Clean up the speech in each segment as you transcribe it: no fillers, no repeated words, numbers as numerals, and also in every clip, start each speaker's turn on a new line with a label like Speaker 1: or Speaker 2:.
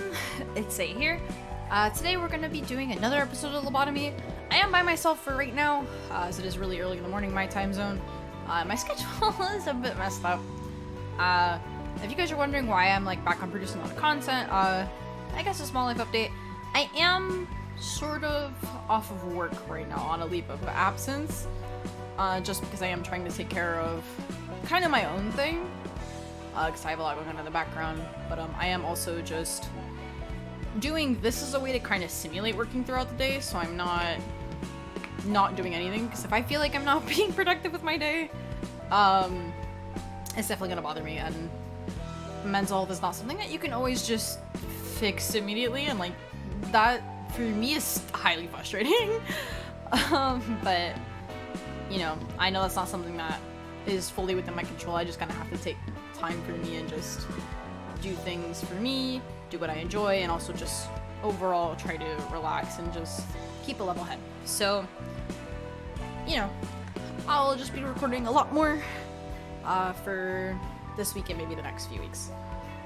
Speaker 1: everyone, it's A here. Today we're going to be doing another episode of Lobotomy. I am by myself for right now, as it is really early in the morning, my time zone. My schedule is a bit messed up. If you guys are wondering why I'm back on producing a lot of content, I guess a small life update. I am sort of off of work right now on a leave of absence, just because I am trying to take care of kind of my own thing. Because I have a lot going on in the background, but I am also just doing this as a way to kind of simulate working throughout the day, so I'm not doing anything, because if I feel like I'm not being productive with my day, it's definitely gonna bother me, and mental health is not something that you can always just fix immediately, and that for me is highly frustrating. But you know, I know that's not something that is fully within my control. I just kind of have to take time for me and just do things for me, do what I enjoy, and also just overall try to relax and just keep a level head. So, you know, I'll just be recording a lot more for this week and maybe the next few weeks.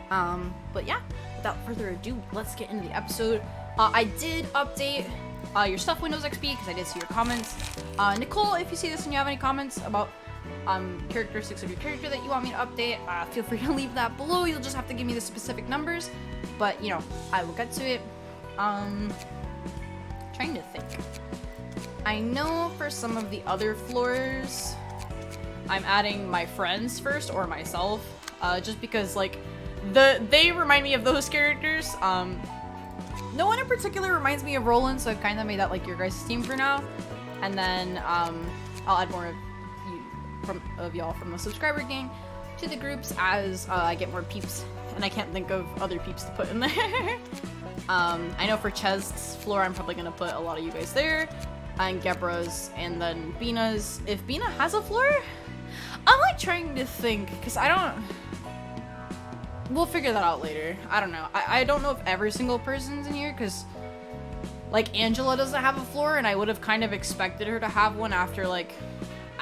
Speaker 1: But yeah, without further ado, let's get into the episode. I did update your Stuff Windows XP because I did see your comments. Nicole, if you see this and you have any comments about characteristics of your character that you want me to update, feel free to leave that below. You'll just have to give me the specific numbers, but you know, I will get to it. Trying to think. I know for some of the other floors, I'm adding my friends first or myself, just because they remind me of those characters. No one in particular reminds me of Roland, so I've kind of made that your guys' team for now, and then I'll add more of y'all from the subscriber gang to the groups as I get more peeps, and I can't think of other peeps to put in there. I know for Chest's floor, I'm probably gonna put a lot of you guys there, and Gebra's, and then Bina's. If Bina has a floor, I'm trying to think, because we'll figure that out later. I don't know. I don't know if every single person's in here, because Angela doesn't have a floor, and I would have kind of expected her to have one after I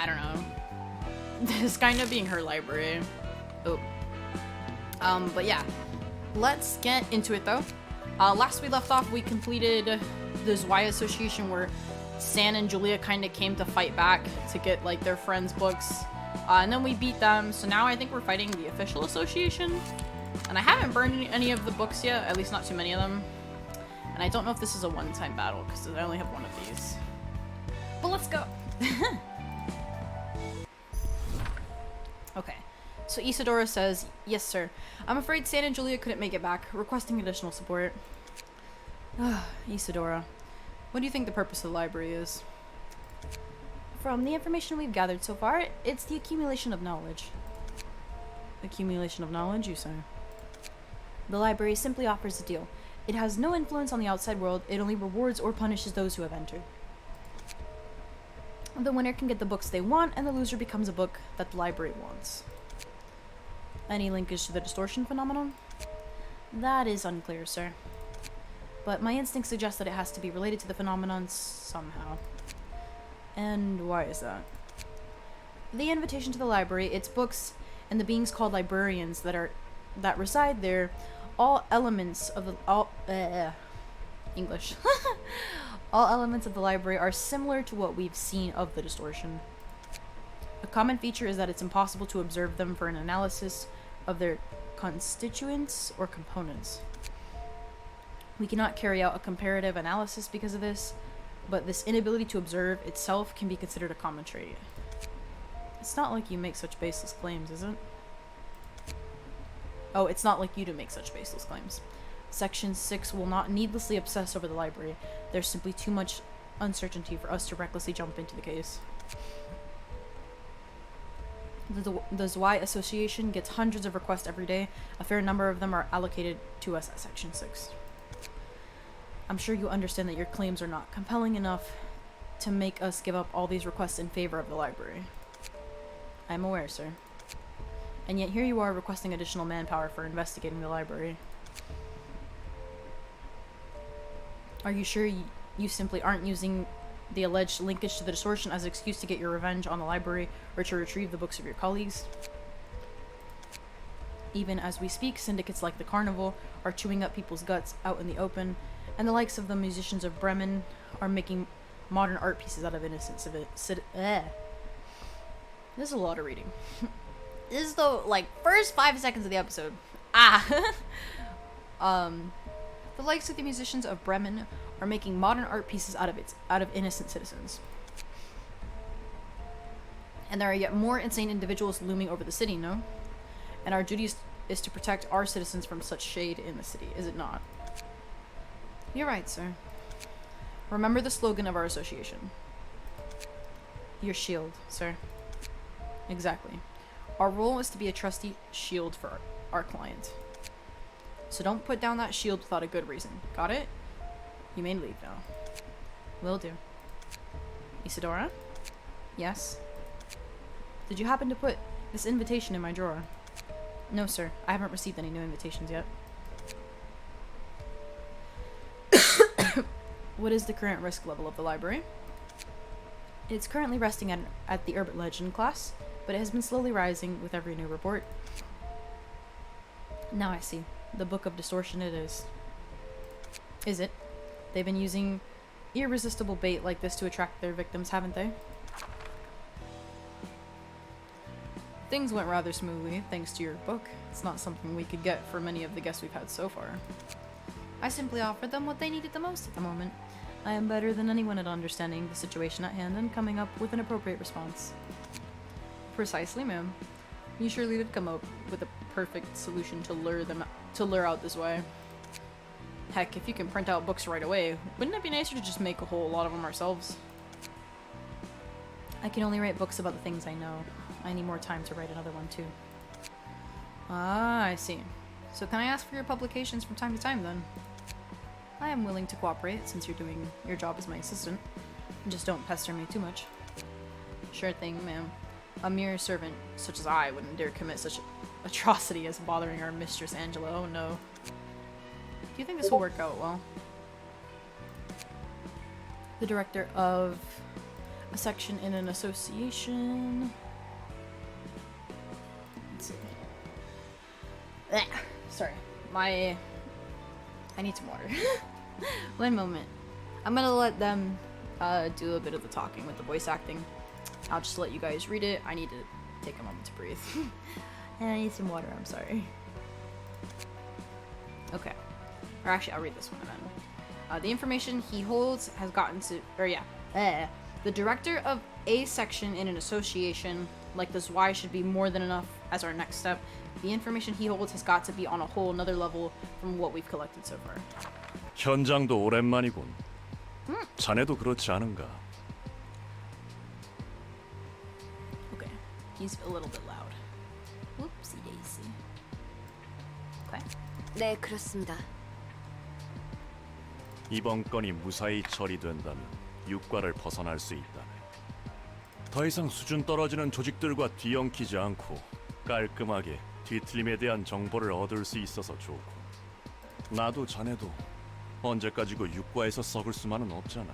Speaker 1: don't know, this kind of being her library. Oh. But yeah, let's get into it though. Last we left off, we completed the Zwei Association where Stan and Julia kind of came to fight back to get their friends' books. And then we beat them, so now I think we're fighting the official association. And I haven't burned any of the books yet, at least not too many of them. And I don't know if this is a one-time battle, because I only have one of these. But let's go! Okay, so Isadora says, "Yes, sir. I'm afraid Stan and Julia couldn't make it back, requesting additional support." Isadora, what do you think the purpose of the library is? From the information we've gathered so far, it's the accumulation of knowledge. Accumulation of knowledge, you say? The library simply offers a deal. It has no influence on the outside world, it only rewards or punishes those who have entered. The winner can get the books they want, and the loser becomes a book that the library wants. Any linkage to the distortion phenomenon? That is unclear, sir. But my instinct suggests that it has to be related to the phenomenon somehow. And why is that? The invitation to the library, its books, and the beings called librarians that reside there, all elements of the English. All elements of the library are similar to what we've seen of the distortion. A common feature is that it's impossible to observe them for an analysis of their constituents or components. We cannot carry out a comparative analysis because of this, but this inability to observe itself can be considered a common trait. It's not like you make such baseless claims, is it? Oh, it's not like you to make such baseless claims. Section 6 will not needlessly obsess over the library. There's simply too much uncertainty for us to recklessly jump into the case. The Zwei Association gets hundreds of requests every day. A fair number of them are allocated to us at Section 6. I'm sure you understand that your claims are not compelling enough to make us give up all these requests in favor of the library. I'm aware, sir. And yet here you are requesting additional manpower for investigating the library. Are you sure you simply aren't using the alleged linkage to the distortion as an excuse to get your revenge on the library or to retrieve the books of your colleagues? Even as we speak, syndicates like the Carnival are chewing up people's guts out in the open, and the likes of the musicians of Bremen are making modern art pieces out of innocent This is a lot of reading. This is the, like, first 5 seconds of the episode. The likes of the musicians of Bremen are making modern art pieces out of innocent citizens. And there are yet more insane individuals looming over the city, no? And our duty is to protect our citizens from such shade in the city, is it not? You're right, sir. Remember the slogan of our association. Your shield, sir. Exactly. Our role is to be a trusty shield for our client. So don't put down that shield without a good reason. Got it? You may leave now. Will do. Isadora? Yes? Did you happen to put this invitation in my drawer? No, sir. I haven't received any new invitations yet. What is the current risk level of the library? It's currently resting at the Urban Legend class, but it has been slowly rising with every new report. Now I see. The Book of Distortion it is. Is it? They've been using irresistible bait like this to attract their victims, haven't they? Things went rather smoothly, thanks to your book. It's not something we could get for many of the guests we've had so far. I simply offered them what they needed the most at the moment. I am better than anyone at understanding the situation at hand and coming up with an appropriate response. Precisely, ma'am. You surely did come up with a perfect solution to lure out this way. Heck, if you can print out books right away, wouldn't it be nicer to just make a whole lot of them ourselves? I can only write books about the things I know. I need more time to write another one too. Ah, I see. So can I ask for your publications from time to time then? I am willing to cooperate since you're doing your job as my assistant. Just don't pester me too much. Sure thing, ma'am. A mere servant such as I wouldn't dare commit such atrocity as bothering our mistress Angela. Oh no. Do you think this will work out well? The director of a section in an association. Let's see. Sorry. I need some water. One moment. I'm gonna let them do a bit of the talking with the voice acting. I'll just let you guys read it. I need to take a moment to breathe. And I need some water, I'm sorry. Okay. Or actually, I'll read this one then. The information he holds has gotten to... The director of a section in an association like this Y should be more than enough as our next step. The information he holds has got to be on a whole another level from what we've collected so far.
Speaker 2: 현장도 오랜만이군. 자네도 그렇지 않은가?
Speaker 1: Okay, he's a little bit loud. Whoopsie daisy. Okay.
Speaker 3: 네, 그렇습니다.
Speaker 2: 이번 건이 무사히 처리된다면 육과를 벗어날 수 있다네. 더 이상 수준 떨어지는 조직들과 뒤엉키지 않고 깔끔하게 뒤틀림에 대한 정보를 얻을 수 있어서 좋고. 나도 자네도 언제까지고 육과에서 썩을 수만은 없잖아.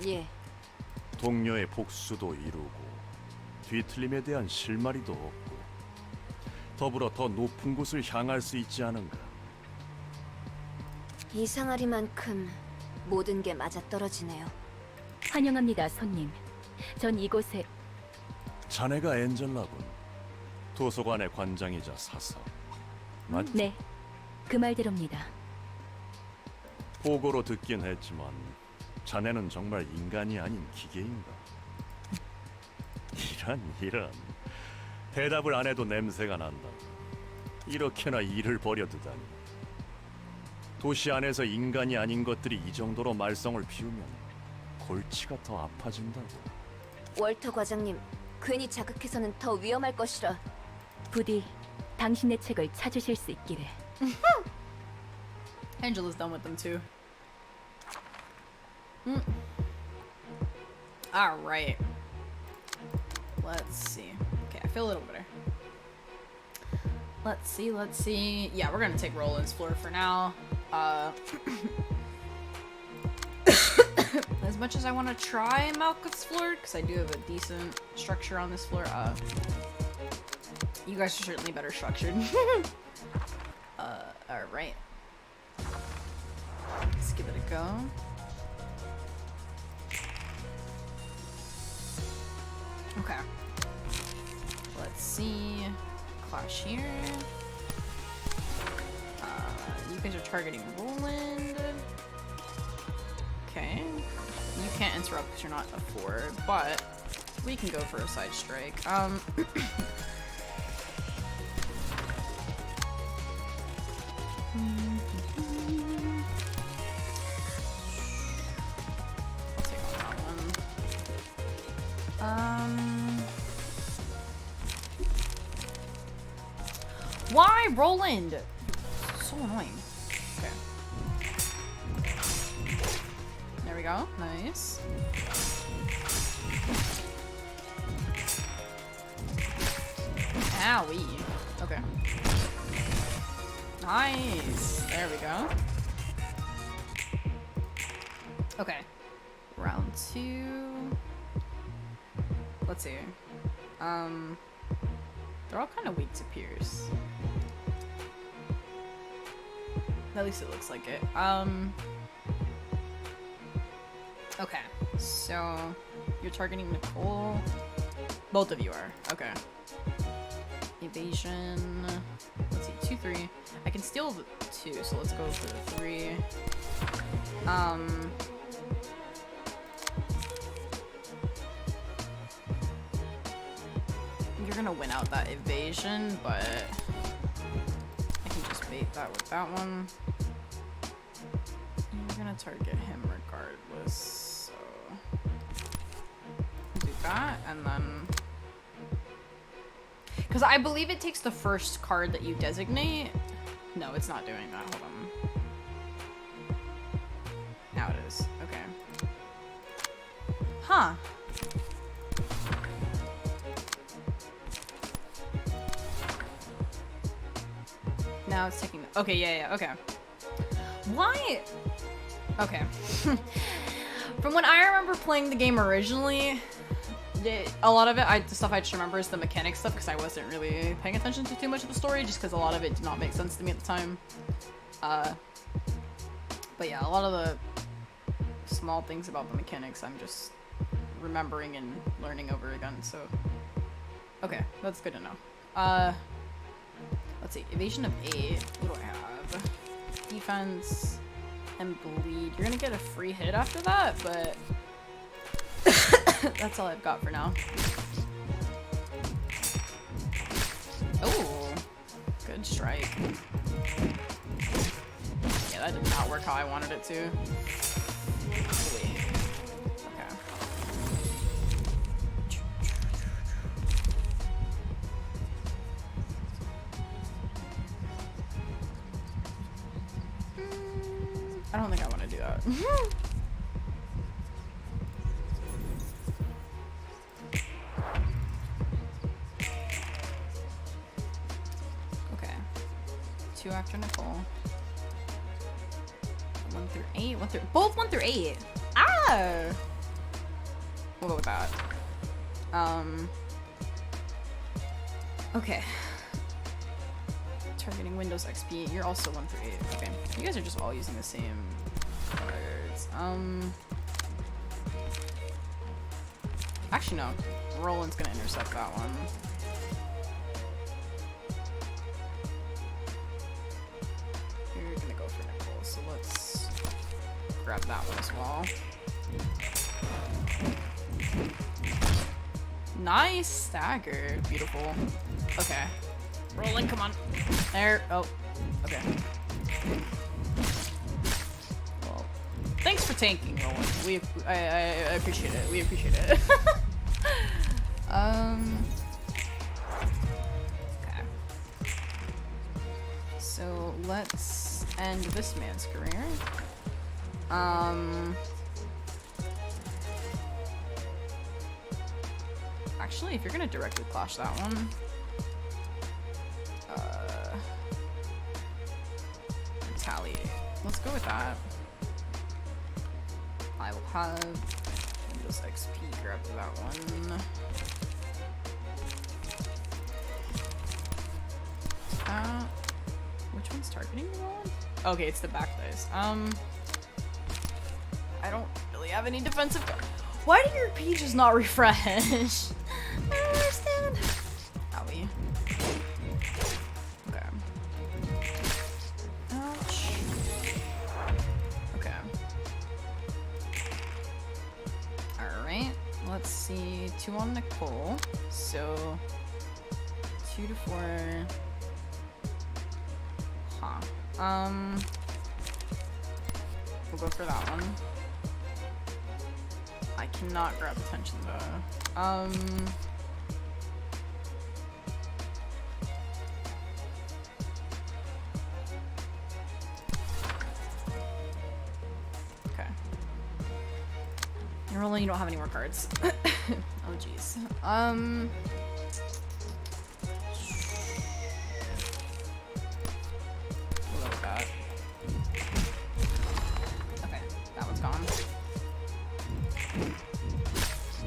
Speaker 3: 예,
Speaker 2: 동료의 복수도 이루고 뒤틀림에 대한 실마리도 없고 더불어 더 높은 곳을 향할 수 있지 않은가.
Speaker 3: 이상하리만큼 모든 게 맞아떨어지네요.
Speaker 4: 환영합니다, 손님. 전 이곳에
Speaker 2: 자네가 엔젤라군. 도서관의 관장이자 사서. 맞?
Speaker 4: 네, 그 말대로입니다.
Speaker 2: 보고로 듣긴 했지만 자네는 정말 인간이 아닌 기계인가? 이런 대답을 안 해도 냄새가 난다. 이렇게나 일을 버려두다니. 도시 안에서 인간이 아닌 것들이 이 정도로 말썽을 피우면 골치가 더 아파진다고.
Speaker 3: 월터 과장님, 괜히 자극해서는 더 위험할 것이라.
Speaker 4: 부디 당신의 책을 찾으실 수 있기를.
Speaker 1: Angela's done with them too. Alright. Let's see. Okay, I feel a little better. Let's see. Yeah, we're gonna take Roland's floor for now. As much as I want to try Malkuth's floor, because I do have a decent structure on this floor, You guys are certainly better structured. Alright. Let's give it a go. Okay. Let's see. Clash here. You guys are targeting Roland. Okay. You can't interrupt because you're not a 4, but we can go for a side strike. I'll take on that one. Why Roland? So annoying. Okay. There we go. Nice. Owie. Okay. Nice. There we go. Okay. Round 2. Let's see. They're all kind of weak to Pierce. At least it looks like it. Okay. So you're targeting Nicole. Both of you are. Okay. Evasion. Let's see, 2, 3. I can steal the 2, so let's go for the 3. You're gonna win out that evasion, but I can just bait that with that one. You're gonna target him regardless, so do that, and then because I believe it takes the first card that you designate. No, it's not doing that. Hold on. Now it is. Okay. Huh. Now it's taking. Okay, yeah, okay. Why? Okay. From when I remember playing the game originally, a lot of it, the stuff I just remember is the mechanic stuff because I wasn't really paying attention to too much of the story just because a lot of it did not make sense to me at the time. But yeah, a lot of the small things about the mechanics I'm just remembering and learning over again, so. Okay, that's good to know. Let's see, evasion of 8. What do I have? Defense and bleed. You're gonna get a free hit after that, but that's all I've got for now. Oh, good strike. Yeah, that did not work how I wanted it to. Wait. Okay. I don't think I want to do that. Okay. 2 after Nicole. 1 through 8. Both 1 through 8. Ah! We'll go with that. Okay. Targeting Windows XP. You're also 1 through 8. Okay. You guys are just all using the same cards. Actually, no. Roland's gonna intercept that one. You're gonna go for Nicole, so let's grab that one as well. Nice stagger. Beautiful. Okay. Roland, come on. There. Oh. Okay. Well, thanks for tanking, Roland. I appreciate it. We appreciate it. Okay. So let's end this man's career. Actually, if you're gonna directly clash that one. Retaliate. Let's go with that. I will have Windows XP grab that one. that. Which one's targeting the one? Okay, it's the back dice. I don't really have any defensive. Why do your pages not refresh? I don't understand. Owie. Okay. Ouch. Okay. Alright. Let's see. 2 on Nicole. So 2 to 4. Huh. We'll go for that one. I cannot grab attention though. Okay. You're rolling, you don't have any more cards. Oh jeez. We'll go with that. Okay, that one's gone.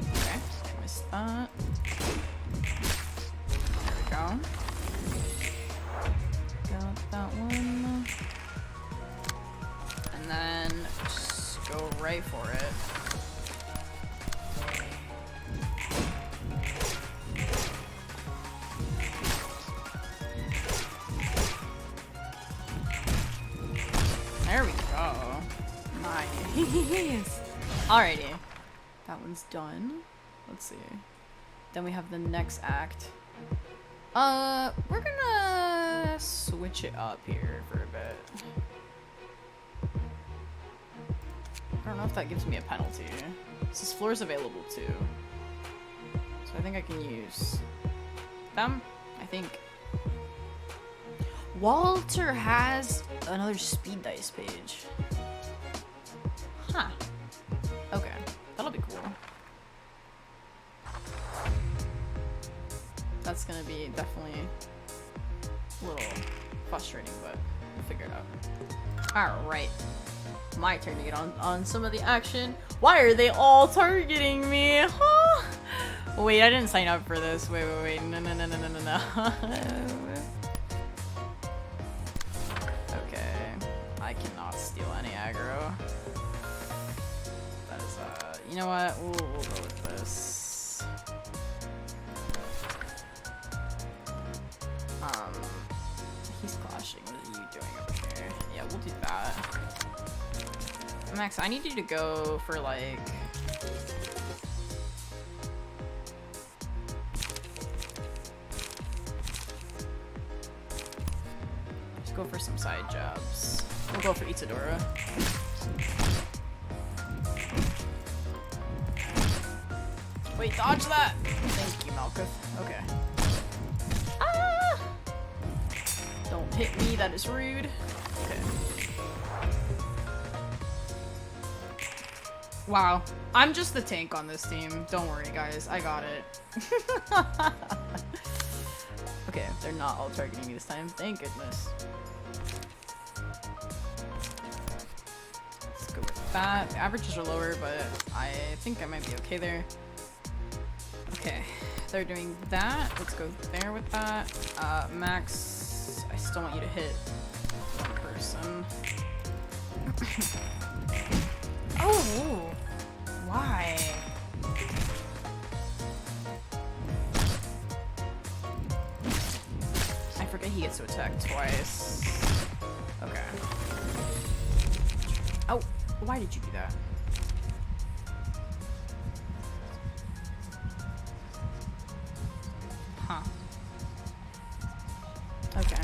Speaker 1: Okay, missed that. There we go. Got that one. And then just go right for it. There we go. Nice. Alrighty. That one's done. Let's see. Then we have the next act. We're gonna switch it up here for a bit. I don't know if that gives me a penalty. This floor is available too. So I think I can use them, I think. Walter has another speed dice page. Huh. Okay. That'll be cool. That's gonna be definitely a little frustrating, but we'll figure it out. Alright. My turn to get on some of the action. Why are they all targeting me? Huh? Wait, I didn't sign up for this. Wait. No. Okay. I cannot steal any aggro. That is, you know what? We'll go with this. He's clashing. What are you doing over here? Yeah, we'll do that. Max, I need you to go for like... Just go for some side jobs. We'll go for Itadora. Wait, dodge that! Thank you, Malkuth. Okay. Ah! Don't hit me, that is rude. Okay. Wow. I'm just the tank on this team. Don't worry, guys. I got it. Okay, they're not all targeting me this time. Thank goodness. Let's go with that. The averages are lower, but I think I might be okay there. Okay, they're doing that. Let's go there with that. Max, I still want you to hit one person. Oh, why? I forget he gets to attack twice. Okay. Oh, why did you do that? Huh. Okay.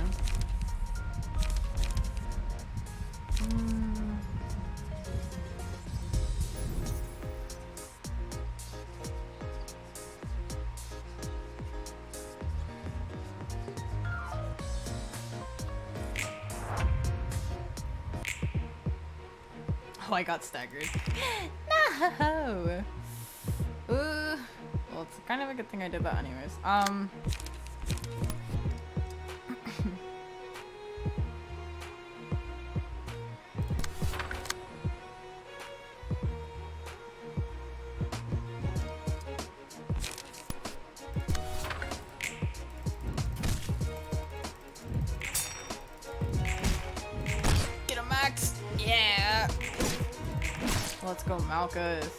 Speaker 1: Oh, I got staggered. No! Well, it's kind of a good thing I did that anyways. Let's go, Malkuth.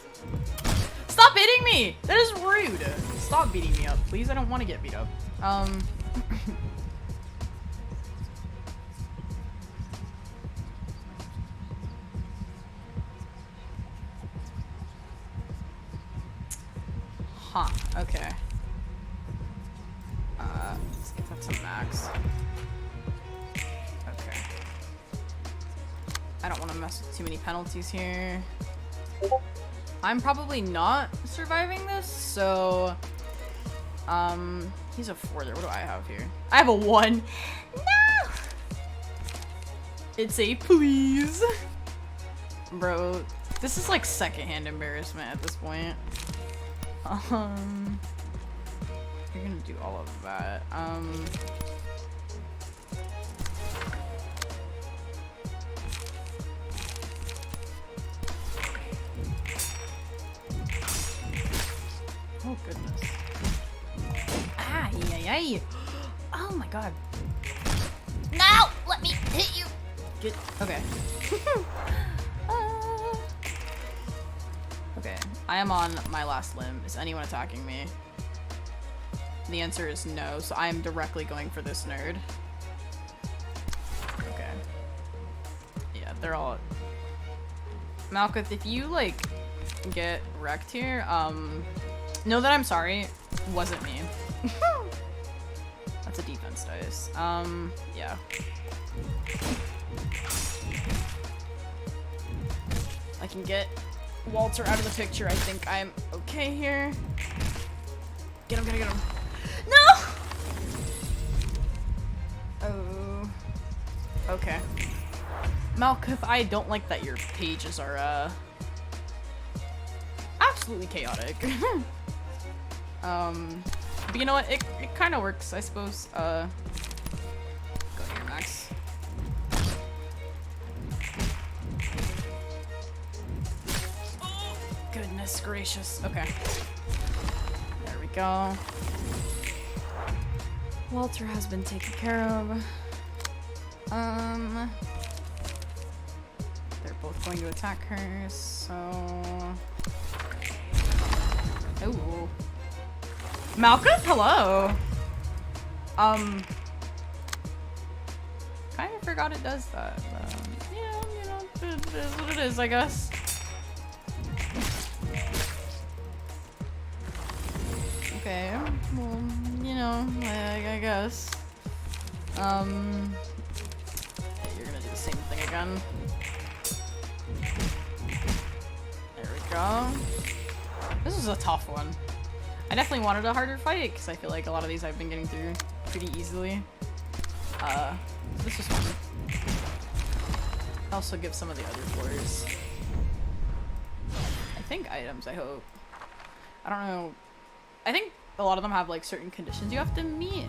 Speaker 1: Stop hitting me! That is rude. Stop beating me up, please. I don't want to get beat up. Huh, okay. Let's get that to max. Okay. I don't want to mess with too many penalties here. I'm probably not surviving this, so... he's a 4 there. What do I have here? I have a 1. No! It's a please. Bro, this is like secondhand embarrassment at this point. You're gonna do all of that. Oh goodness. Ah, yay. Oh my god.
Speaker 3: No! Let me hit you!
Speaker 1: Get, okay. Okay, I am on my last limb. Is anyone attacking me? The answer is no, so I am directly going for this nerd. Okay. Yeah, they're all... Malkuth, if you, like, get wrecked here, know that I'm sorry. It wasn't me. That's a defense dice. Yeah. I can get Walter out of the picture. I think I'm okay here. Get him, get him. No! Oh. Okay. Malkuth, I don't like that your pages are, absolutely chaotic. But you know what? It kind of works, I suppose. Go here, Max. Oh, goodness gracious. Okay. There we go. Walter has been taken care of. They're both going to attack her, so... Ooh. Malkuth, hello! Kind of forgot it does that, but, yeah, you know, it is what it is, I guess. Okay, well, you know, I guess. Yeah, you're gonna do the same thing again. There we go. This is a tough one. I definitely wanted a harder fight, because I feel like a lot of these I've been getting through pretty easily. This is fun. I also give some of the other floors, I think, items, I hope. I don't know. I think a lot of them have, like, certain conditions you have to meet.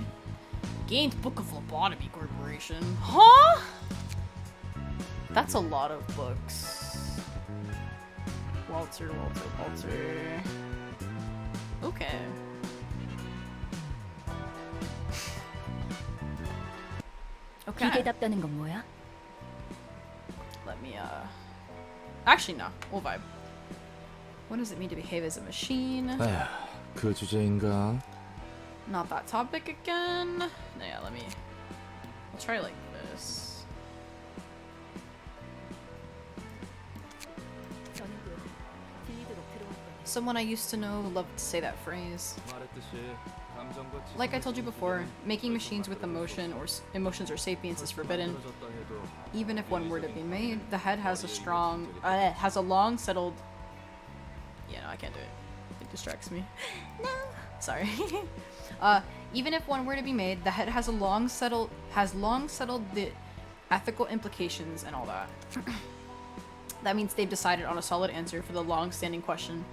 Speaker 1: Gained Book of Lobotomy Corporation. Huh? That's a lot of books. Walter. Okay. Okay.
Speaker 4: 기계답다는 건 뭐야?
Speaker 1: Let me, Actually, no. We'll vibe. What does it mean to behave as a machine?
Speaker 5: 에휴, 그 주제인가?
Speaker 1: Not that topic again. Yeah, let me... I'll try like this. Someone I used to know loved to say that phrase. Like I told you before, making machines with emotions or sapience is forbidden. Even if one were to be made, the head has a long settled... Yeah, no, I can't do it. It distracts me. No! Sorry. Even if one were to be made, the head has long settled the ethical implications and all that. That means they've decided on a solid answer for the long-standing question,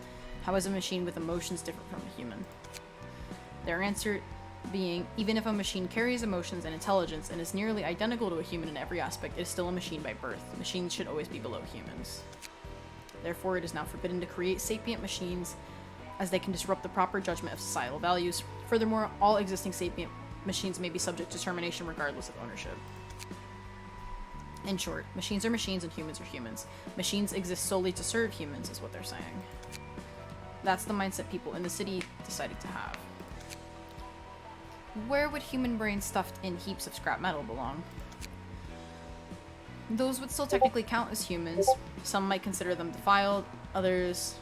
Speaker 1: how is a machine with emotions different from a human? Their answer being, even if a machine carries emotions and intelligence and is nearly identical to a human in every aspect, it is still a machine by birth. Machines should always be below humans. Therefore, it is now forbidden to create sapient machines, as they can disrupt the proper judgment of societal values. Furthermore, all existing sapient machines may be subject to termination regardless of ownership. In short, machines are machines and humans are humans. Machines exist solely to serve humans, is what they're saying. That's the mindset people in the city decided to have. Where would human brains stuffed in heaps of scrap metal belong? Those would still technically count as humans. Some might consider them defiled, others...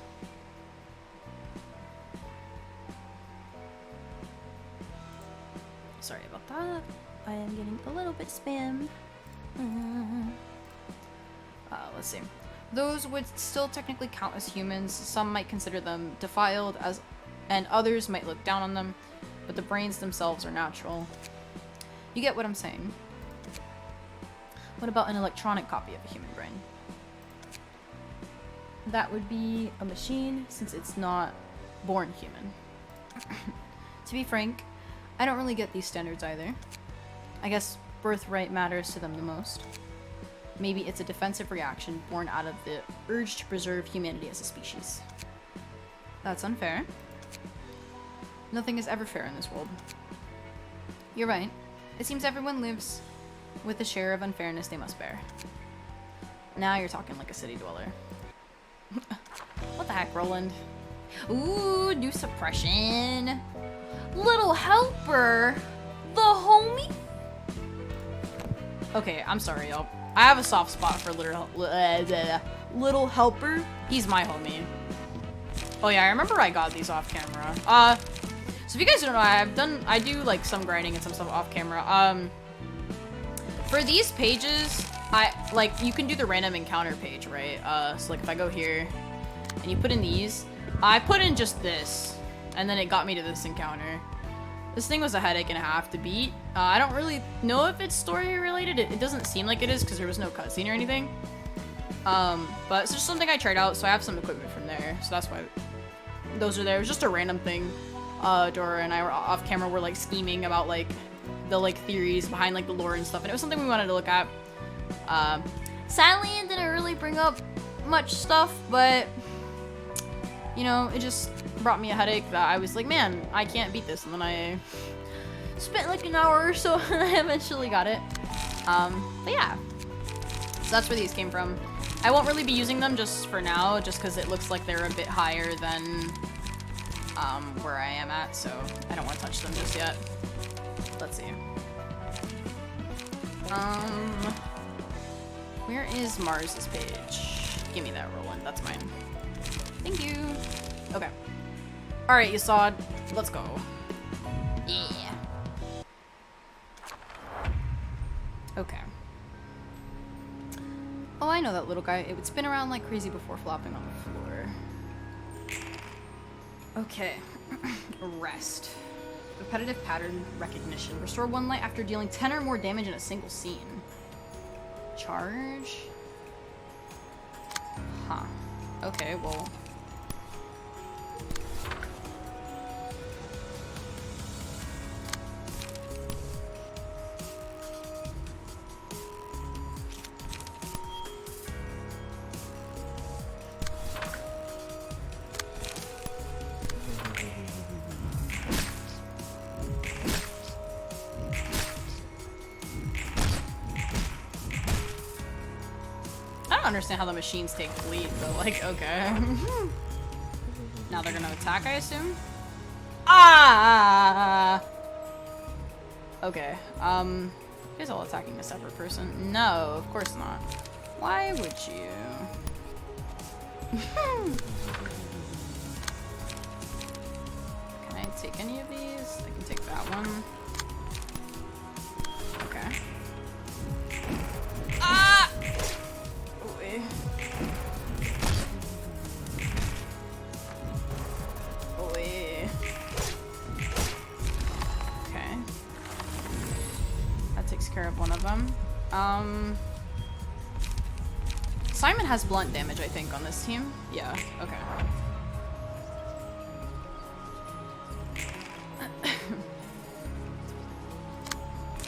Speaker 1: Sorry about that. I am getting a little bit spammed. Let's see. Those would still technically count as humans. Some might consider them defiled, and others might look down on them, but the brains themselves are natural. You get what I'm saying? What about an electronic copy of a human brain? That would be a machine, since it's not born human. To be frank, I don't really get these standards either. I guess birthright matters to them the most. Maybe it's a defensive reaction born out of the urge to preserve humanity as a species. That's unfair. Nothing is ever fair in this world. You're right. It seems everyone lives with the share of unfairness they must bear. Now you're talking like a city dweller. What the heck, Roland? Ooh, new suppression. Little helper. The homie? Okay, I'm sorry, y'all. I have a soft spot for little helper. He's my homie. Oh yeah, I remember I got these off camera. So if you guys don't know, I do like some grinding and some stuff off camera. For these pages, you can do the random encounter page, right? So like if I go here and you put in these, I put in just this, and then it got me to this encounter. This thing was a headache and a half to beat. I don't really know if it's story related. It doesn't seem like it is because there was no cutscene or anything. But it's just something I tried out, so I have some equipment from there. So that's why those are there. It was just a random thing. Dora and I were off camera. We're like scheming about like the like theories behind like the lore and stuff, and it was something we wanted to look at. Sadly, it didn't really bring up much stuff, but you know, it just brought me a headache that I was like, man, I can't beat this, and then I spent like an hour or so and I eventually got it. But yeah, so that's where these came from. I won't really be using them just for now, just because it looks like they're a bit higher than where I am at, so I don't want to touch them just yet. Let's see. Where is Mars's page? Give me that, Roland. That's mine. Thank you. Okay. Alright, Yasad. Let's go. Yeah. Okay. Oh, I know that little guy. It would spin around like crazy before flopping on the floor. Okay. Rest. Repetitive pattern recognition. Restore 1 light after dealing 10 or more damage in a single scene. Charge? Huh. Okay, well... I don't understand how the machines take bleed, but like, okay. Now they're gonna attack, I assume? Ah! Okay, you guys all attacking a separate person? No, of course not. Why would you? Can I take any of these? I can take that one. Okay. Ah! Away. Away. Okay. That takes care of one of them. Simon has blunt damage, I think, on this team. Yeah, okay.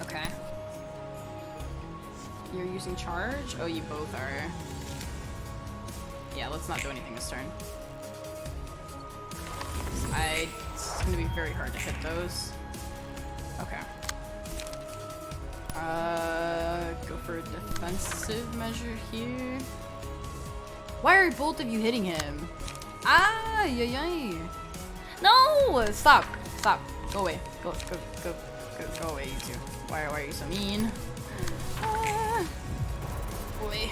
Speaker 1: Okay. You're using charge? Oh, you both are. Yeah, let's not do anything this turn. It's gonna be very hard to hit those. Okay. Go for for a defensive measure here. Why are both of you hitting him? Ah, yay. No! Stop. Stop. Go away. Go away, you two. Why are you so mean? Ah. Go away.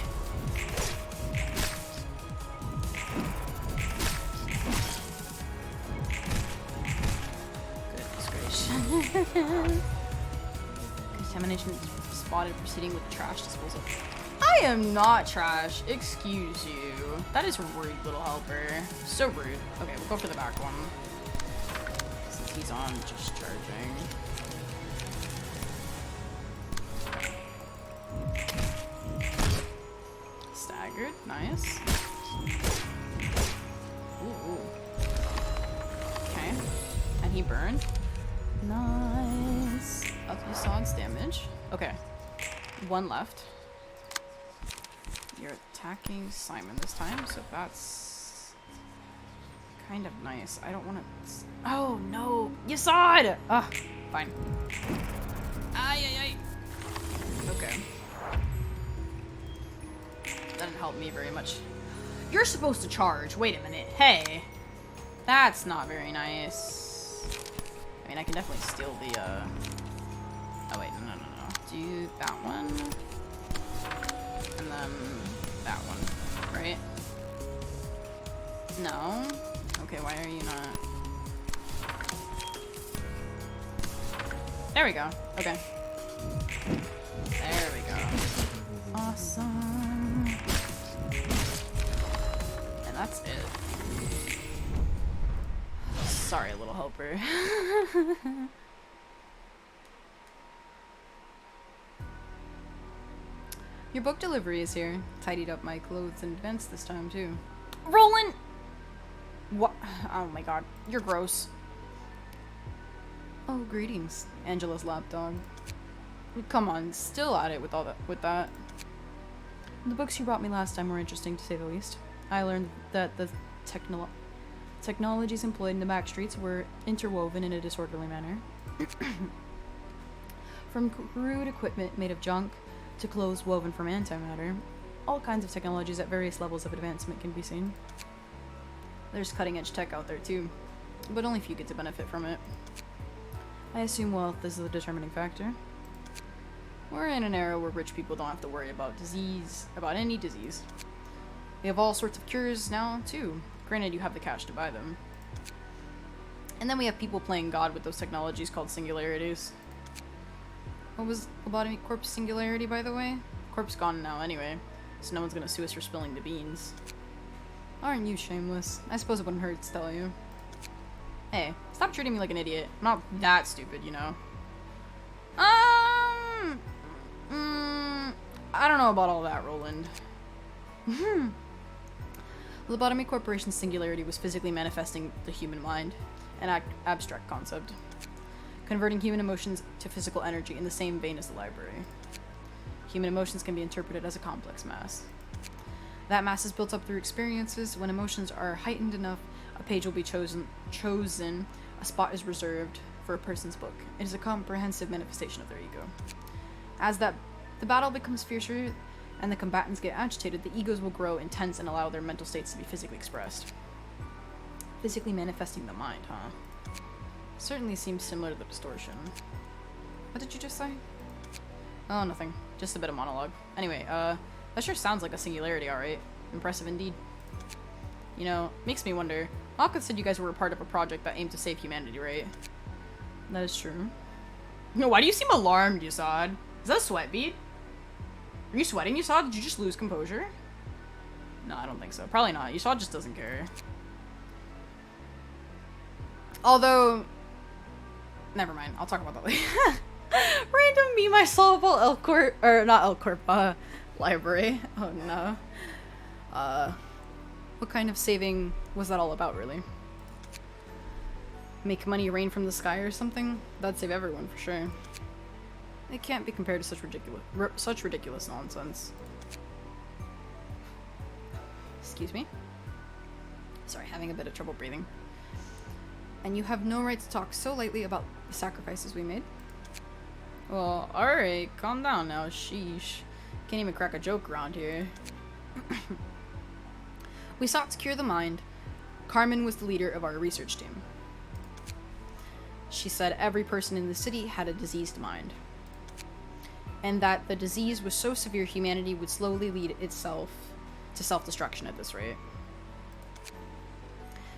Speaker 1: Goodness gracious. Contamination spotted proceeding with trash disposal. I am not trash. Excuse you. That is rude, little helper. So rude. Okay, we'll go for the back one. Since he's on just charging. Staggered. Nice. Ooh. Okay. And he burned. Nice. Up to Sog's damage. Okay. One left. You're attacking Simon this time, so that's kind of nice. I don't want to. Oh no, Yasad! Ah, fine. Ay, ay, ay. Okay. That didn't help me very much. You're supposed to charge. Wait a minute. Hey, that's not very nice. I mean, I can definitely steal the. Oh wait, no. Do that one, and then that one, right? No? Okay, why are you not? There we go. Okay. There we go. Awesome. And that's it. Sorry, little helper. Your book delivery is here. Tidied up my clothes in advance this time, too. Roland! What? Oh my god. You're gross. Oh, greetings, Angela's lapdog. Come on, still at it with all that. The books you brought me last time were interesting, to say the least. I learned that the technologies employed in the back streets were interwoven in a disorderly manner. From crude equipment made of junk to clothes woven from antimatter, all kinds of technologies at various levels of advancement can be seen. There's cutting-edge tech out there too, but only few get to benefit from it. I assume wealth is the determining factor. We're in an era where rich people don't have to worry about any disease. We have all sorts of cures now too. Granted, you have the cash to buy them. And then we have people playing God with those technologies called singularities. What was Lobotomy Corp's singularity, by the way? Corp's gone now anyway, so no one's gonna sue us for spilling the beans. Aren't you shameless? I suppose it wouldn't hurt to tell you. Hey, stop treating me like an idiot. I'm not that stupid, you know. I don't know about all that, Roland. Lobotomy Corporation's singularity was physically manifesting the human mind, an abstract concept. Converting human emotions to physical energy in the same vein as the library. Human emotions can be interpreted as a complex mass. That mass is built up through experiences. When emotions are heightened enough, a page will be chosen, a spot is reserved for a person's book. It is a comprehensive manifestation of their ego. As the battle becomes fiercer and the combatants get agitated, the egos will grow intense and allow their mental states to be physically expressed. Physically manifesting the mind, huh? Certainly seems similar to the distortion. What did you just say? Oh, nothing. Just a bit of monologue. Anyway, that sure sounds like a singularity, alright. Impressive indeed. You know, makes me wonder. Alka said you guys were a part of a project that aimed to save humanity, right? That is true. No, why do you seem alarmed, Yasad? Is that a sweat bead? Are you sweating, Yasad? Did you just lose composure? No, I don't think so. Probably not. Yasad just doesn't care. Although... Never mind. I'll talk about that later. Random me, my solvable L-Corp... Or, not L-Corp, library. Oh, no. What kind of saving was that all about, really? Make money rain from the sky or something? That'd save everyone, for sure. It can't be compared to such ridiculous nonsense. Excuse me? Sorry, having a bit of trouble breathing. And you have no right to talk so lightly about the sacrifices we made? Well, alright, calm down now, sheesh. Can't even crack a joke around here. We sought to cure the mind. Carmen was the leader of our research team. She said every person in the city had a diseased mind, and that the disease was so severe humanity would slowly lead itself to self-destruction at this rate.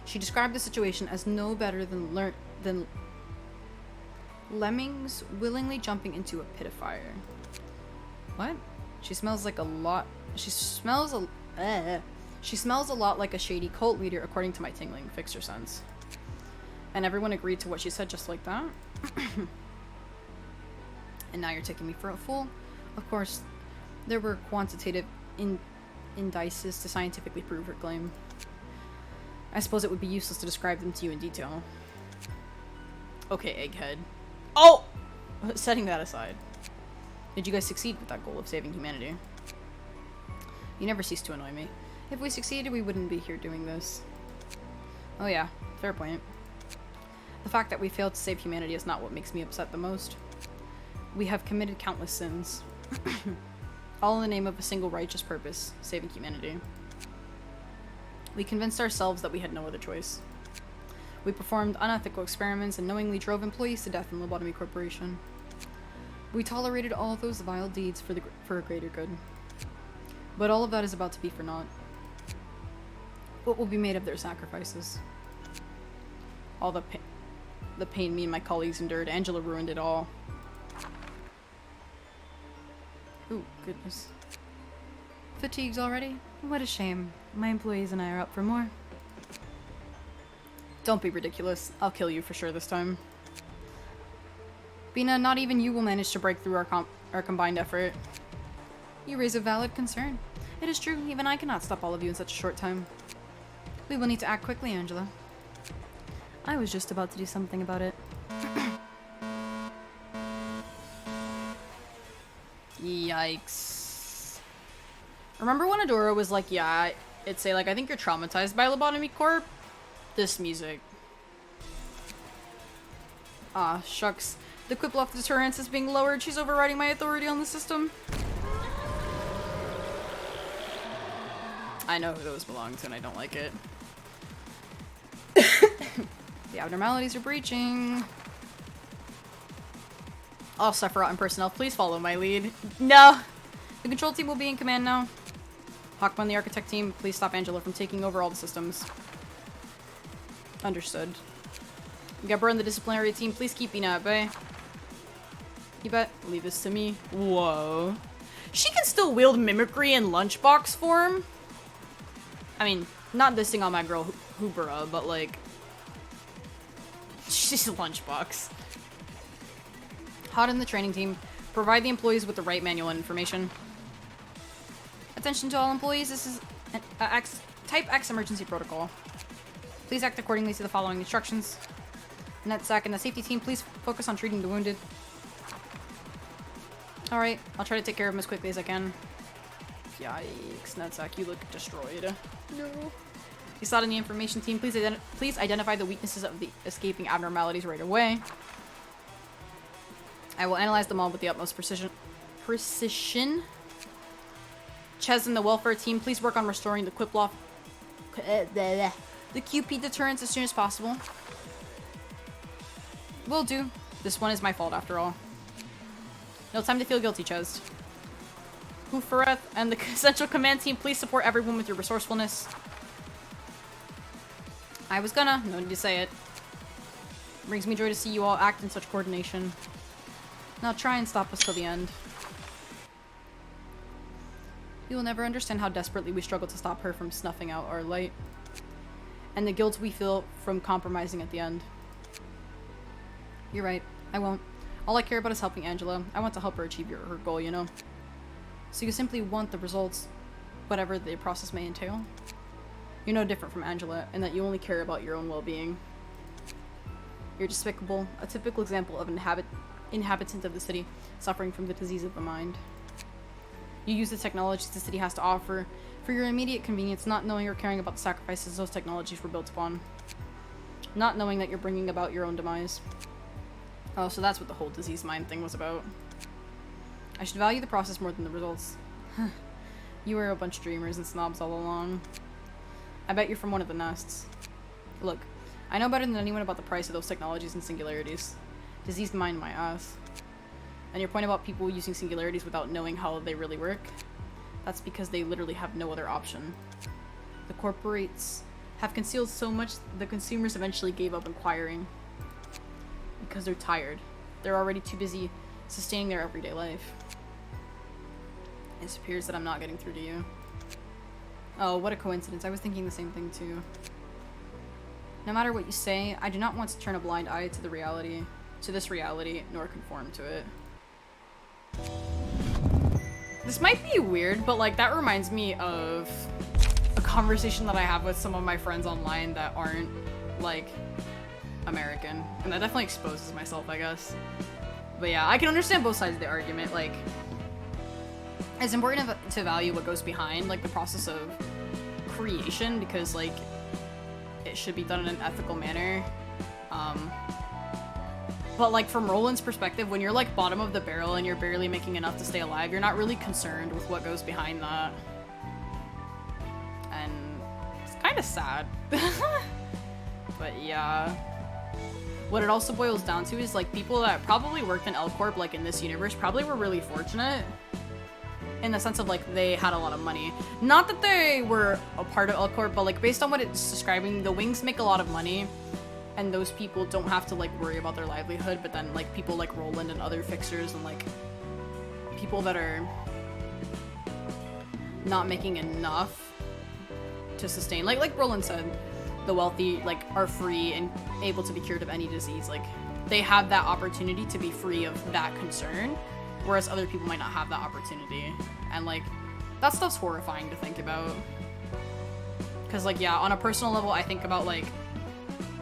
Speaker 1: She described the situation as no better than lemmings willingly jumping into a pit of fire. What? She smells like a lot. She smells a lot like a shady cult leader, according to my tingling fixer sense. And everyone agreed to what she said just like that. And now you're taking me for a fool. Of course, there were quantitative indices to scientifically prove her claim. I suppose it would be useless to describe them to you in detail. Okay, Egghead. Oh! Setting that aside. Did you guys succeed with that goal of saving humanity? You never cease to annoy me. If we succeeded, we wouldn't be here doing this. Oh yeah, fair point. The fact that we failed to save humanity is not what makes me upset the most. We have committed countless sins. All in the name of a single righteous purpose, saving humanity. We convinced ourselves that we had no other choice. We performed unethical experiments and knowingly drove employees to death in Lobotomy Corporation. We tolerated all those vile deeds for a greater good. But all of that is about to be for naught. What will be made of their sacrifices? All the pain me and my colleagues endured. Angela ruined it all. Ooh, goodness. Fatigues already? What a shame. My employees and I are up for more. Don't be ridiculous. I'll kill you for sure this time. Bina, not even you will manage to break through our combined effort. You raise a valid concern. It is true, even I cannot stop all of you in such a short time. We will need to act quickly, Angela. I was just about to do something about it. Yikes. Remember when Adora was like, yeah, it'd say like, I think you're traumatized by Lobotomy Corp? This music. Ah, shucks. The Quiplaw deterrence is being lowered. She's overriding my authority on the system. I know who those belong to and I don't like it. The abnormalities are breaching. All Sephiroth and personnel, please follow my lead. No! The control team will be in command now. Hawkman, the architect team, please stop Angela from taking over all the systems. Understood. Gabra and the disciplinary team, please keep Ina at bay. You bet. Leave this to me. Whoa. She can still wield mimicry in lunchbox form? I mean, not dissing on my girl Hoobera, but like... she's a lunchbox. Hot in the training team. Provide the employees with the right manual and information. Attention to all employees, this is Type X emergency protocol. Please act accordingly to the following instructions. NetSack and the safety team, please focus on treating the wounded. Alright, I'll try to take care of them as quickly as I can. Yikes, NetSack, you look destroyed. No. Isada and the information team, please identify the weaknesses of the escaping abnormalities right away. I will analyze them all with the utmost precision. Ches and the welfare team, please work on restoring the Quiplaw... the QP deterrence as soon as possible. Will do. This one is my fault after all. No time to feel guilty, Ches. Hufareth and the Central Command team, please support everyone with your resourcefulness. I was gonna. No need to say it. Brings me joy to see you all act in such coordination. Now try and stop us till the end. You will never understand how desperately we struggle to stop her from snuffing out our light. And the guilt we feel from compromising at the end. You're right. I won't. All I care about is helping Angela. I want to help her achieve her goal, you know? So you simply want the results, whatever the process may entail? You're no different from Angela, in that you only care about your own well-being. You're despicable, a typical example of an inhabitant of the city suffering from the disease of the mind. You use the technologies the city has to offer for your immediate convenience, not knowing or caring about the sacrifices those technologies were built upon. Not knowing that you're bringing about your own demise. Oh, so that's what the whole disease mind thing was about. I should value the process more than the results. You were a bunch of dreamers and snobs all along. I bet you're from one of the nests. Look, I know better than anyone about the price of those technologies and singularities. Diseased mind my ass. And your point about people using singularities without knowing how they really work? That's because they literally have no other option. The corporates have concealed so much the consumers eventually gave up inquiring. Because they're tired. They're already too busy sustaining their everyday life. It appears that I'm not getting through to you. Oh, what a coincidence. I was thinking the same thing too. No matter what you say, I do not want to turn a blind eye to this reality, nor conform to it. This might be weird, but like that reminds me of a conversation that I have with some of my friends online that aren't like American, and that definitely exposes myself, I guess. But yeah, I can understand both sides of the argument. Like, it's important to value what goes behind like the process of creation, because like it should be done in an ethical manner. But like from Roland's perspective, when you're like bottom of the barrel and you're barely making enough to stay alive, you're not really concerned with what goes behind that. And it's kind of sad. But yeah. What it also boils down to is like people that probably worked in L Corp like in this universe probably were really fortunate. In the sense of like they had a lot of money. Not that they were a part of L Corp, but like based on what it's describing, the Wings make a lot of money. And those people don't have to like worry about their livelihood, but then like people like Roland and other fixers and like people that are not making enough to sustain, like Roland said, the wealthy like are free and able to be cured of any disease. Like they have that opportunity to be free of that concern, whereas other people might not have that opportunity. And like that stuff's horrifying to think about, because like yeah, on a personal level I think about like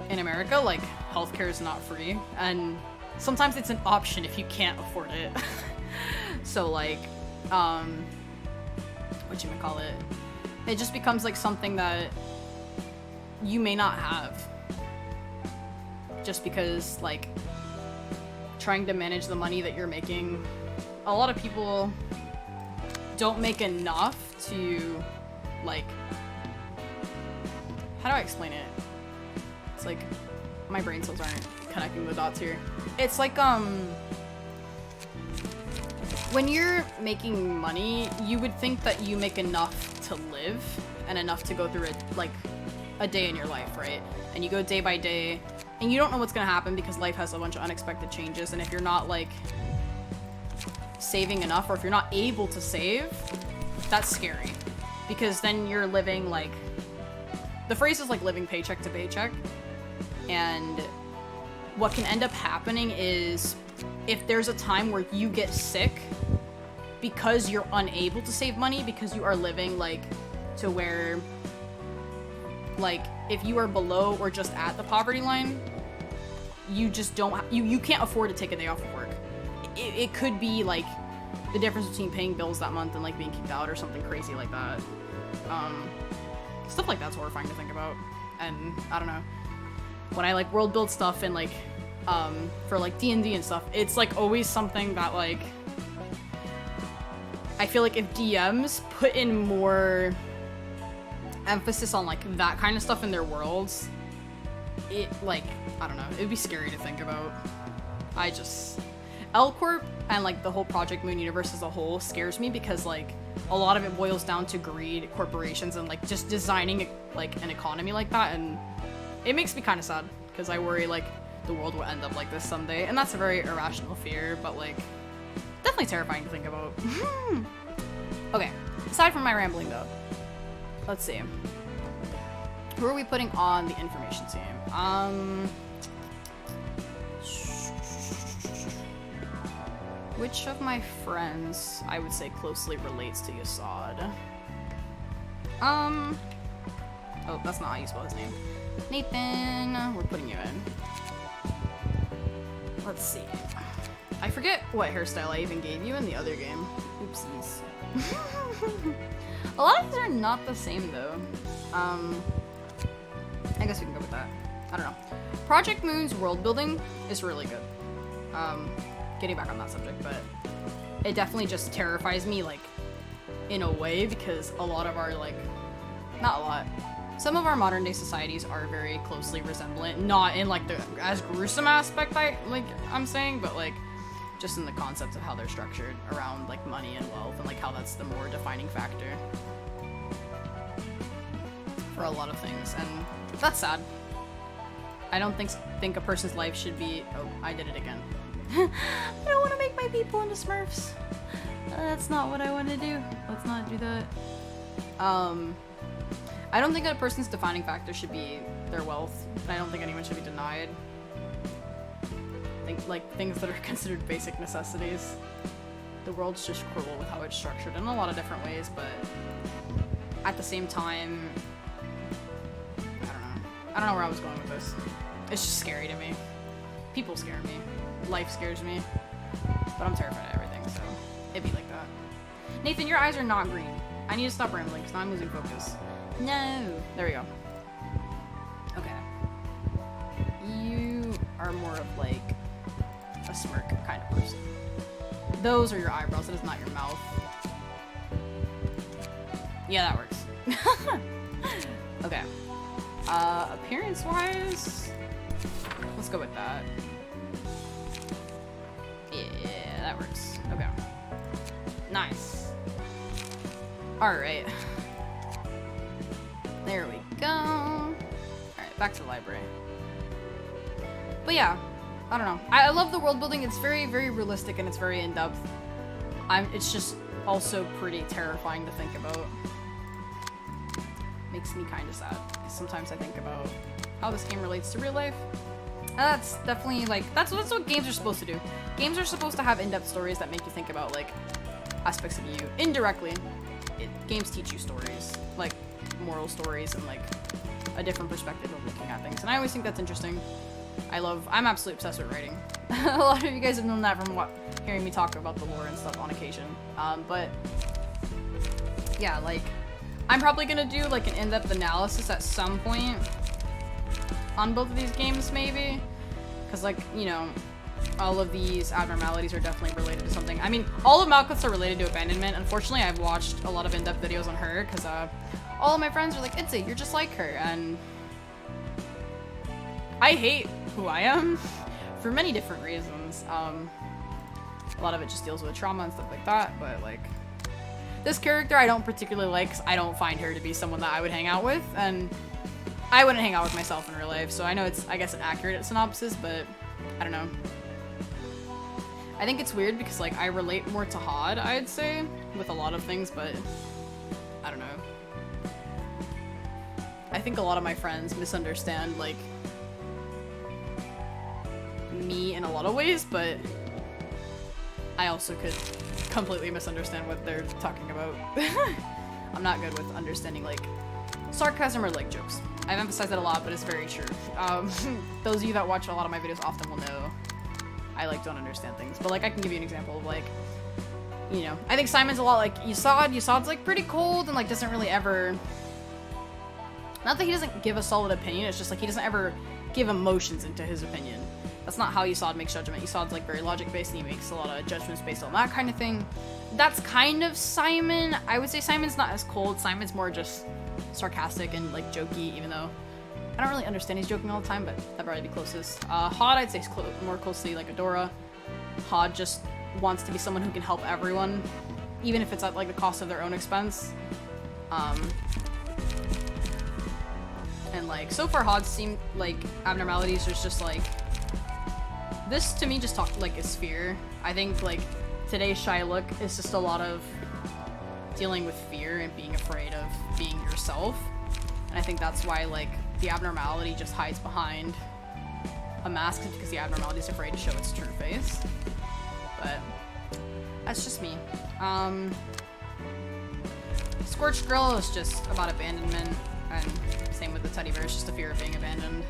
Speaker 1: in America, like, healthcare is not free, and sometimes it's an option if you can't afford it. So, like, whatchamacallit, it just becomes, like, something that you may not have. Just because, like, trying to manage the money that you're making, a lot of people don't make enough to, like, how do I explain it? It's like, my brain cells aren't connecting the dots here. It's like, when you're making money, you would think that you make enough to live and enough to go through it, like, a day in your life, right? And you go day by day, and you don't know what's gonna happen because life has a bunch of unexpected changes, and if you're not, like, saving enough, or if you're not able to save, that's scary. Because then you're living, like, the phrase is, like, living paycheck to paycheck. And what can end up happening is if there's a time where you get sick because you're unable to save money, because you are living like to where like if you are below or just at the poverty line, you just don't you can't afford to take a day off of work. It could be like the difference between paying bills that month and like being kicked out or something crazy like that. Stuff like that's horrifying to think about. And I don't know, when I like world build stuff and like for like D&D and stuff, it's like always something that like I feel like if DMs put in more emphasis on like that kind of stuff in their worlds, it like, I don't know, it'd be scary to think about. L Corp and like the whole Project Moon universe as a whole scares me because like a lot of it boils down to greed, corporations, and like just designing like an economy like that, and it makes me kind of sad because I worry like the world will end up like this someday, and that's a very irrational fear, but like definitely terrifying to think about. Okay, aside from my rambling though, let's see. Who are we putting on the information team? Which of my friends I would say closely relates to Yasad? Oh, that's not how you spell his name. Nathan, we're putting you in. Let's see. I forget what hairstyle I even gave you in the other game. Oopsies. A lot of these are not the same though. I guess we can go with that. I don't know. Project Moon's world building is really good. Getting back on that subject, but it definitely just terrifies me, like, in a way, because a lot of our, like, not a lot, some of our modern day societies are very closely resemblant, not in like the as gruesome aspect I'm saying, but like just in the concepts of how they're structured around like money and wealth, and like how that's the more defining factor for a lot of things, and that's sad. I don't think a person's life should be. Oh, I did it again. I don't want to make my people into Smurfs. That's not what I want to do. Let's not do that. I don't think a person's defining factor should be their wealth. I don't think anyone should be denied. Like things that are considered basic necessities. The world's just cruel with how it's structured in a lot of different ways, but at the same time, I don't know where I was going with this. It's just scary to me. People scare me. Life scares me. But I'm terrified of everything, so it'd be like that. Nathan, your eyes are not green. I need to stop rambling because now I'm losing focus. No. There we go. Okay. You are more of like a smirk kind of person. Those are your eyebrows. That is not your mouth. Yeah, that works. Okay. Appearance-wise, let's go with that. Yeah, that works. Okay. Nice. Alright. There we go. Alright, back to the library. But yeah, I don't know. I love the world building. It's very, very realistic and it's very in-depth. It's just also pretty terrifying to think about. Makes me kind of sad. Because sometimes I think about how this game relates to real life. And that's definitely like, that's what games are supposed to do. Games are supposed to have in-depth stories that make you think about like aspects of you indirectly. Games teach you stories, like moral stories and like a different perspective of looking at things. And I always think that's interesting. I'm absolutely obsessed with writing. A lot of you guys have known that from hearing me talk about the lore and stuff on occasion. But yeah, like I'm probably gonna do like an in-depth analysis at some point on both of these games, maybe, because like, you know, all of these abnormalities are definitely related to something. I mean, all of Malkuth's are related to abandonment. Unfortunately, I've watched a lot of in-depth videos on her because all of my friends are like, Itzy, you're just like her, and I hate who I am for many different reasons. A lot of it just deals with trauma and stuff like that, but like this character I don't particularly like because I don't find her to be someone that I would hang out with, and I wouldn't hang out with myself in real life, so I know it's, I guess, an accurate synopsis, but I don't know. I think it's weird because like I relate more to Hod, I'd say, with a lot of things, but I don't know. I think a lot of my friends misunderstand like me in a lot of ways, but I also could completely misunderstand what they're talking about. I'm not good with understanding like sarcasm or like jokes. I've emphasized that a lot, but it's very true. Those of you that watch a lot of my videos often will know I like don't understand things, but like I can give you an example of like, you know, I think Simon's a lot like Yesod. Yesad's like pretty cold and like doesn't really ever, not that he doesn't give a solid opinion, it's just like he doesn't ever give emotions into his opinion. That's not how Yesod makes judgment. Yesod's like very logic based and he makes a lot of judgments based on that kind of thing. That's kind of Simon. I would say Simon's not as cold. Simon's more just sarcastic and like jokey, even though I don't really understand he's joking all the time, but that'd probably be closest. Hod, I'd say more closely like Adora. Hod just wants to be someone who can help everyone, even if it's at like the cost of their own expense. And like so far Hod's seemed like abnormalities is just like, this to me just talk like is fear. I think like today's shy look is just a lot of dealing with fear and being afraid of being yourself. And I think that's why like the abnormality just hides behind a mask, because the abnormality is afraid to show its true face. But that's just me. Scorched Grill is just about abandonment, and same with the teddy bear, it's just the fear of being abandoned.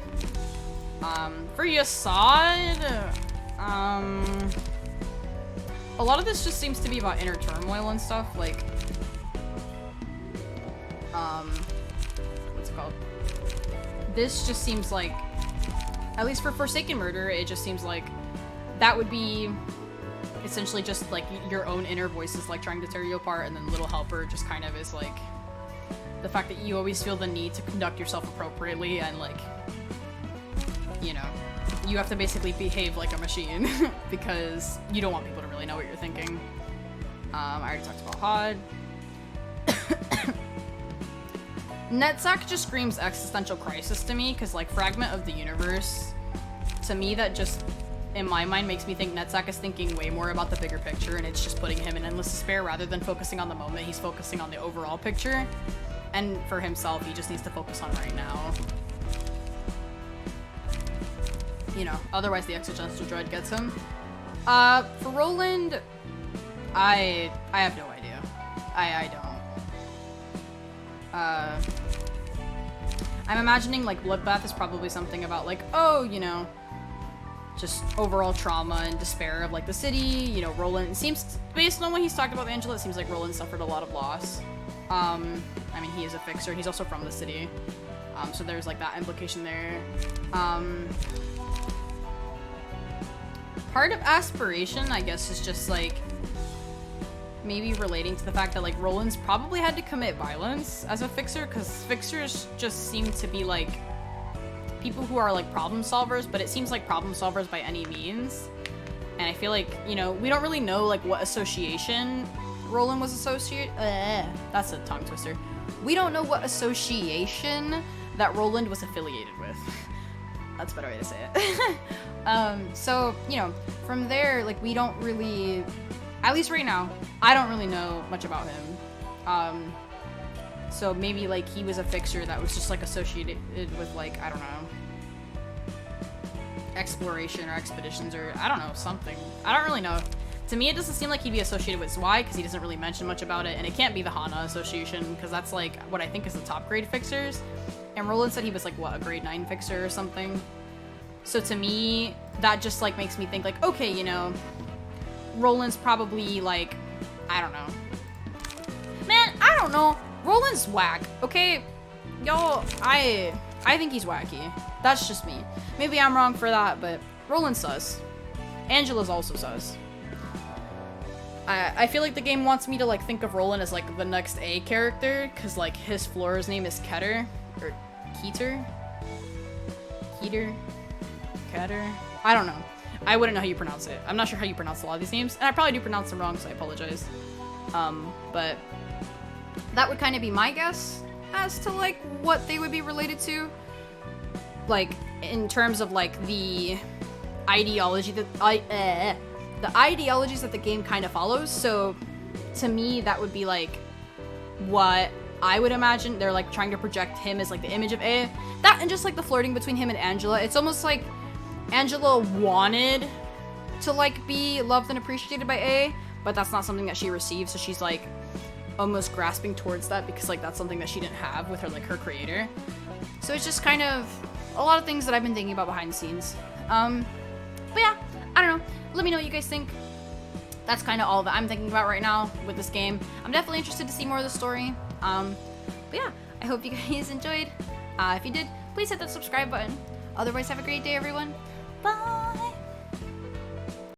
Speaker 1: For Yesod, a lot of this just seems to be about inner turmoil and stuff, like, what's it called? This just seems like, at least for Forsaken Murder, it just seems like that would be essentially just like your own inner voice is like trying to tear you apart, and then Little Helper just kind of is like the fact that you always feel the need to conduct yourself appropriately, and like, you know, you have to basically behave like a machine because you don't want people to really know what you're thinking. I already talked about Hod. Netzach just screams existential crisis to me, because like Fragment of the Universe, to me that just, in my mind, makes me think Netzach is thinking way more about the bigger picture, and it's just putting him in endless despair rather than focusing on the moment. He's focusing on the overall picture, and for himself, he just needs to focus on right now. You know, otherwise the existential dread gets him. For Roland, I have no idea. I don't. I'm imagining like Bloodbath is probably something about like, oh, you know, just overall trauma and despair of like the city. You know, Roland seems, based on what he's talked about with Angela, it seems like Roland suffered a lot of loss. I mean, he is a fixer. He's also from the city. So there's like that implication there. Part of aspiration, I guess, is just like maybe relating to the fact that like Roland's probably had to commit violence as a fixer, because fixers just seem to be like people who are like problem solvers, but it seems like problem solvers by any means. And I feel like, you know, we don't really know like what association Roland was associated. That's a tongue twister. We don't know what association that Roland was affiliated with. That's a better way to say it. So, you know, from there, like, we don't really, at least right now, I don't really know much about him. So maybe, like, he was a fixer that was just, like, associated with, like, I don't know, exploration or expeditions or, I don't know, something. I don't really know. To me, it doesn't seem like he'd be associated with Zwei, because he doesn't really mention much about it, and it can't be the Hana Association, because that's, like, what I think is the top grade fixers. And Roland said he was, like, what, a grade 9 fixer or something? So to me, that just, like, makes me think, like, okay, you know, Roland's probably, like, I don't know. Man, I don't know. Roland's whack, okay? Y'all, I think he's wacky. That's just me. Maybe I'm wrong for that, but Roland's sus. Angela's also sus. I feel like the game wants me to, like, think of Roland as, like, the next A character, because, like, his floor's name is Keter. Or Keter? Keter? Keter? I don't know. I wouldn't know how you pronounce it. I'm not sure how you pronounce a lot of these names, and I probably do pronounce them wrong, so I apologize. But that would kind of be my guess as to, like, what they would be related to. Like, in terms of, like, the ideology that the ideologies that the game kind of follows. So to me, that would be like what I would imagine. They're like trying to project him as like the image of A. That and just like the flirting between him and Angela. It's almost like Angela wanted to like be loved and appreciated by A, but that's not something that she received. So she's like almost grasping towards that, because like that's something that she didn't have with her, like her creator. So it's just kind of a lot of things that I've been thinking about behind the scenes. But yeah, I don't know. Let me know what you guys think. That's kind of all that I'm thinking about right now with this game. I'm definitely interested to see more of the story. But yeah, I hope you guys enjoyed. If you did, please hit that subscribe button. Otherwise, have a great day, everyone. Bye!